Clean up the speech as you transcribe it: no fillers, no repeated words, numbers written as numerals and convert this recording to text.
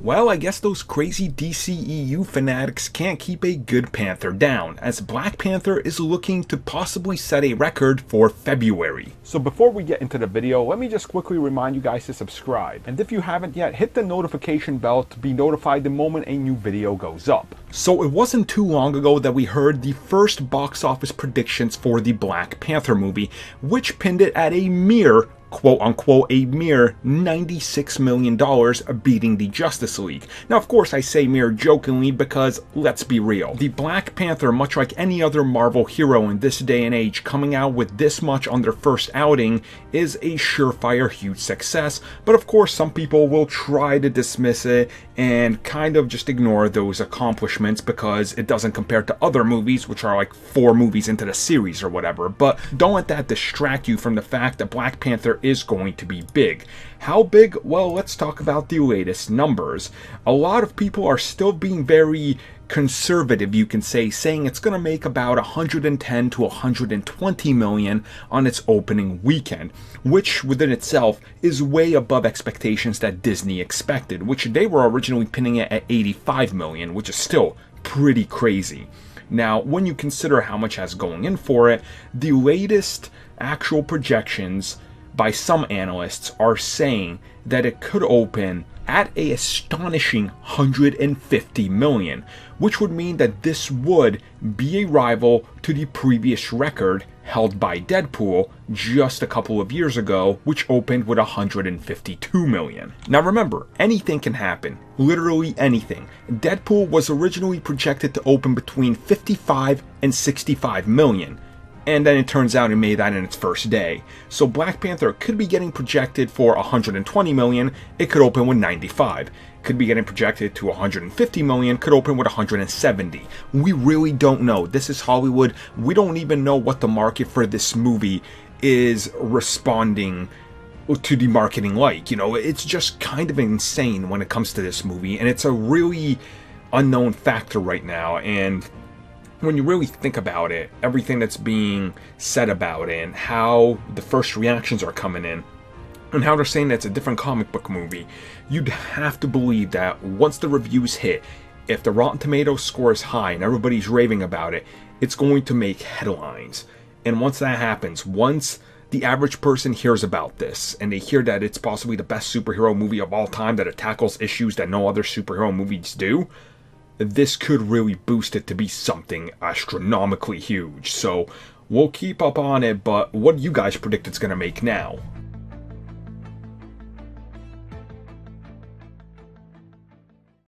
Well, I guess those crazy DCEU fanatics can't keep a good Panther down, as Black Panther is looking to possibly set a record for February. So before we get into the video, let me just quickly remind you guys to subscribe. And if you haven't yet, hit the notification bell to be notified the moment a new video goes up. So it wasn't too long ago that we heard the first box office predictions for the Black Panther movie, which pinned it at a mere quote-unquote a mere $96 million, beating the Justice League. Now, of course, I say mere jokingly because, let's be real, the Black Panther, much like any other Marvel hero in this day and age, coming out with this much on their first outing is a surefire huge success, but of course some people will try to dismiss it and kind of just ignore those accomplishments because it doesn't compare to other movies, which are like 4 movies into the series or whatever. But don't let that distract you from the fact that Black Panther is going to be big. How big? Well, let's talk about the latest numbers. A lot of people are still being very conservative, you can say, saying it's going to make about 110 to 120 million on its opening weekend, which within itself is way above expectations that Disney expected, which they were originally pinning it at 85 million, which is still pretty crazy. Now, when you consider how much has going in for it, the latest actual projections by some analysts are saying that it could open at an astonishing 150 million, which would mean that this would be a rival to the previous record held by Deadpool just a couple of years ago, which opened with 152 million. Now remember, anything can happen, literally anything. Deadpool was originally projected to open between 55 and 65 million. And then it turns out it made that in its first day. So Black Panther could be getting projected for 120 million, it could open with 95. Could be getting projected to 150 million, could open with 170. We really don't know. This is Hollywood. We don't even know what the market for this movie is responding to the marketing like. You know, it's just kind of insane when it comes to this movie, and it's a really unknown factor right now. And when you really think about it, everything that's being said about it and how the first reactions are coming in and how they're saying that it's a different comic book movie, you'd have to believe that once the reviews hit, if the Rotten Tomatoes score is high and everybody's raving about it, it's going to make headlines. And once that happens, once the average person hears about this and they hear that it's possibly the best superhero movie of all time, that it tackles issues that no other superhero movies do, this could really boost it to be something astronomically huge. So we'll keep up on it, but what do you guys predict it's going to make now?